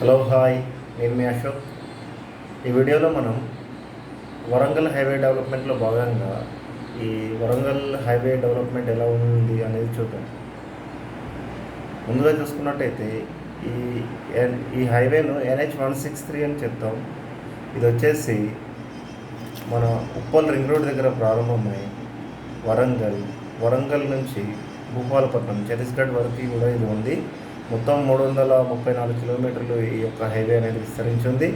Hello hi, నేను మీ అశోక్. ఈ వీడియోలో మనం వరంగల్ హైవే డెవలప్మెంట్లో భాగంగా ఈ వరంగల్ హైవే డెవలప్మెంట్ ఎలా ఉంది అనేది చూద్దాం. ముందుగా చూసుకున్నట్టయితే ఈ ఈ హైవేను NH-163 అని చెప్తాం. ఇది వచ్చేసి మన ఉప్పల్ రింగ్ రోడ్ దగ్గర ప్రారంభమై వరంగల్ నుంచి భూపాలపట్నం ఛత్తీస్గఢ్ వరకు కూడా ఇది ఉంది. మొత్తం 334 కిలోమీటర్లు ఈ యొక్క హైవే అనేది విస్తరించింది.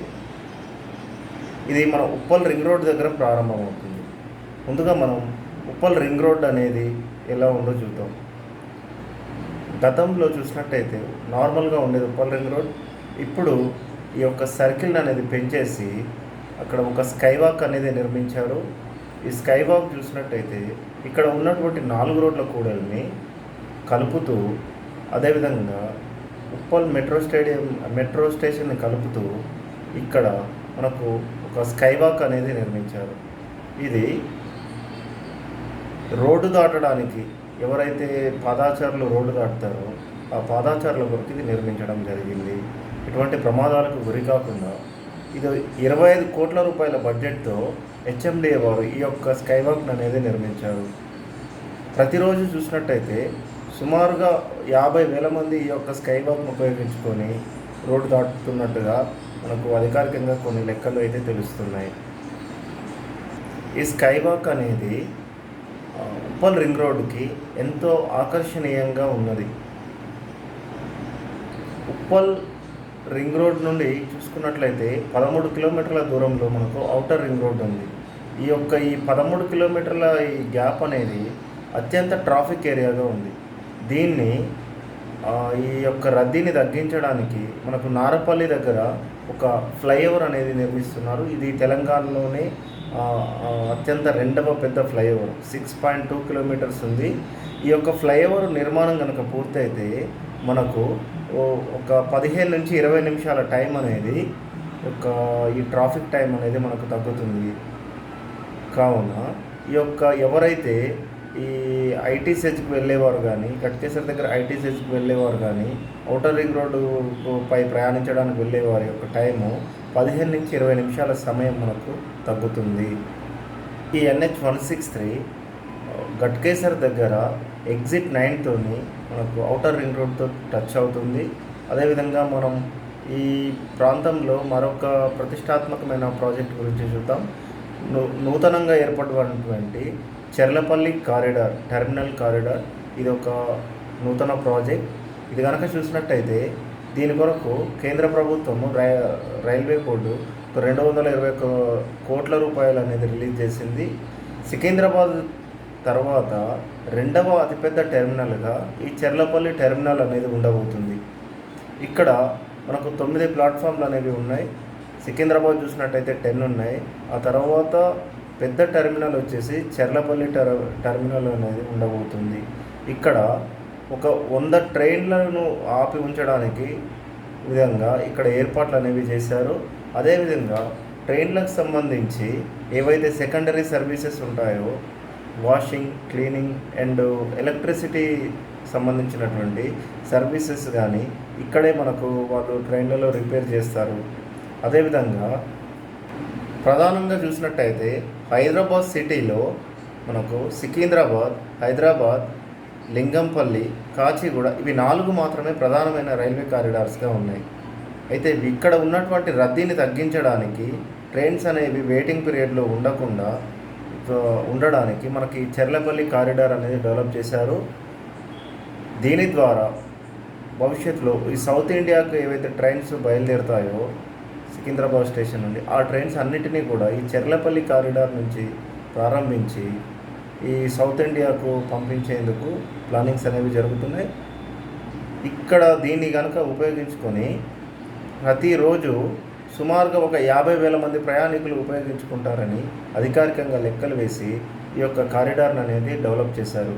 ఇది మన ఉప్పల్ రింగ్ రోడ్ దగ్గర ప్రారంభమవుతుంది. ముందుగా మనం ఉప్పల్ రింగ్ రోడ్ అనేది ఎలా ఉందో చూద్దాం. గతంలో చూసినట్టయితే నార్మల్గా ఉండేది ఉప్పల్ రింగ్ రోడ్. ఇప్పుడు ఈ యొక్క సర్కిల్ అనేది పెంచేసి అక్కడ ఒక స్కై వాక్ అనేది నిర్మించారు. ఈ స్కై వాక్ చూసినట్టయితే ఇక్కడ ఉన్నటువంటి 4 రోడ్ల కూడల్ని కలుపుతూ, అదేవిధంగా ఉప్పల్ మెట్రో స్టేషన్ని కలుపుతూ ఇక్కడ మనకు ఒక స్కై వాక్ అనేది నిర్మించారు. ఇది రోడ్డు దాటడానికి ఎవరైతే పాదాచారులు రోడ్డు దాటుతారో ఆ పాదాచారుల కొరకు ఇది నిర్మించడం జరిగింది. ఇటువంటి ప్రమాదాలకు గురి కాకుండా ఇది 25 కోట్ల రూపాయల బడ్జెట్తో HMDA వారు ఈ యొక్క స్కై వాక్ అనేది నిర్మించారు. ప్రతిరోజు చూసినట్టయితే సుమారుగా 50,000 మంది ఈ యొక్క స్కై వాక్ను ఉపయోగించుకొని రోడ్డు దాటుతున్నట్టుగా మనకు అధికారికంగా కొన్ని లెక్కలు అయితే తెలుస్తున్నాయి. ఈ స్కై వాక్ అనేది ఉప్పల్ రింగ్ రోడ్డుకి ఎంతో ఆకర్షణీయంగా ఉన్నది. ఉప్పల్ రింగ్ రోడ్ నుండి చూసుకున్నట్లయితే 13 కిలోమీటర్ల దూరంలో మనకు ఔటర్ రింగ్ రోడ్ ఉంది. ఈ 13 కిలోమీటర్ల ఈ గ్యాప్ అనేది అత్యంత ట్రాఫిక్ ఏరియాగా ఉంది. దీన్ని ఈ యొక్క రద్దీని తగ్గించడానికి మనకు నారపల్లి దగ్గర ఒక ఫ్లైఓవర్ అనేది నిర్మిస్తున్నారు. ఇది తెలంగాణలోనే అత్యంత రెండవ పెద్ద ఫ్లైఓవర్, 6.2 కిలోమీటర్స్ ఉంది. ఈ యొక్క ఫ్లైఓవర్ నిర్మాణం కనుక పూర్తయితే మనకు ఒక 15 నుంచి 20 నిమిషాల టైం అనేది ఈ ట్రాఫిక్ టైం అనేది మనకు తగ్గుతుంది. కావున ఎవరైతే ఈ ITCHకి వెళ్ళేవారు కానీ, గట్కేసర్ దగ్గర ITCHకి వెళ్ళేవారు కానీ, ఔటర్ రింగ్ రోడ్డు పై ప్రయాణించడానికి వెళ్ళేవారి యొక్క టైము 15 నుంచి 20 నిమిషాల సమయం మనకు తగ్గుతుంది. ఈ NH-163 గట్కేసర్ దగ్గర ఎగ్జిట్ 9 మనకు ఔటర్ రింగ్ రోడ్తో టచ్ అవుతుంది. అదేవిధంగా మనం ఈ ప్రాంతంలో మరొక ప్రతిష్టాత్మకమైన ప్రాజెక్ట్ గురించి చూద్దాం. నూతనంగా ఏర్పడినటువంటి చెర్లపల్లి టెర్మినల్ కారిడార్, ఇది ఒక నూతన ప్రాజెక్ట్. ఇది కనుక చూసినట్టయితే దీని కొరకు కేంద్ర ప్రభుత్వము రైల్వే బోర్డు 221 కోట్ల రూపాయలు అనేది రిలీజ్ చేసింది. సికింద్రాబాద్ తర్వాత రెండవ అతిపెద్ద టెర్మినల్గా ఈ చెర్లపల్లి టెర్మినల్ అనేది ఉండబోతుంది. ఇక్కడ మనకు 9 ప్లాట్ఫామ్లు అనేవి ఉన్నాయి. సికింద్రాబాద్ చూసినట్టయితే 10 ఉన్నాయి. ఆ తర్వాత పెద్ద టెర్మినల్ వచ్చేసి చెర్లపల్లి టెర్మినల్ అనేది ఉండబోతుంది. ఇక్కడ ఒక 100 ట్రైన్లను ఆపి ఉంచడానికి విధంగా ఇక్కడ ఏర్పాట్లు అనేవి చేశారు. అదేవిధంగా ట్రైన్లకు సంబంధించి ఏవైతే సెకండరీ సర్వీసెస్ ఉంటాయో, వాషింగ్, క్లీనింగ్ అండ్ ఎలక్ట్రిసిటీ సంబంధించినటువంటి సర్వీసెస్ కానీ ఇక్కడే మనకు వాళ్ళు ట్రైన్లలో రిపేర్ చేస్తారు. అదేవిధంగా ప్రధానంగా చూసినట్టయితే హైదరాబాద్ సిటీలో మనకు సికింద్రాబాద్, హైదరాబాద్, లింగంపల్లి, కాచిగూడ ఇవి 4 మాత్రమే ప్రధానమైన రైల్వే కారిడార్స్గా ఉన్నాయి. అయితే ఇక్కడ ఉన్నటువంటి రద్దీని తగ్గించడానికి, ట్రైన్స్ అనేవి వెయిటింగ్ పీరియడ్లో ఉండడానికి మనకి చెర్లపల్లి కారిడార్ అనేది డెవలప్ చేశారు. దీని ద్వారా భవిష్యత్తులో ఈ సౌత్ ఇండియాకు ఏవైతే ట్రైన్స్ బయలుదేరుతాయో సికింద్రాబాద్ స్టేషన్ నుండి, ఆ ట్రైన్స్ అన్నిటినీ కూడా ఈ చెర్లపల్లి కారిడార్ నుంచి ప్రారంభించి ఈ సౌత్ ఇండియాకు పంపించేందుకు ప్లానింగ్స్ అనేవి జరుగుతున్నాయి. ఇక్కడ దీన్ని కనుక ఉపయోగించుకొని ప్రతిరోజు సుమారుగా ఒక 50,000 మంది ప్రయాణికులు ఉపయోగించుకుంటారని అధికారికంగా లెక్కలు వేసి ఈ యొక్క కారిడార్ అనేది డెవలప్ చేశారు.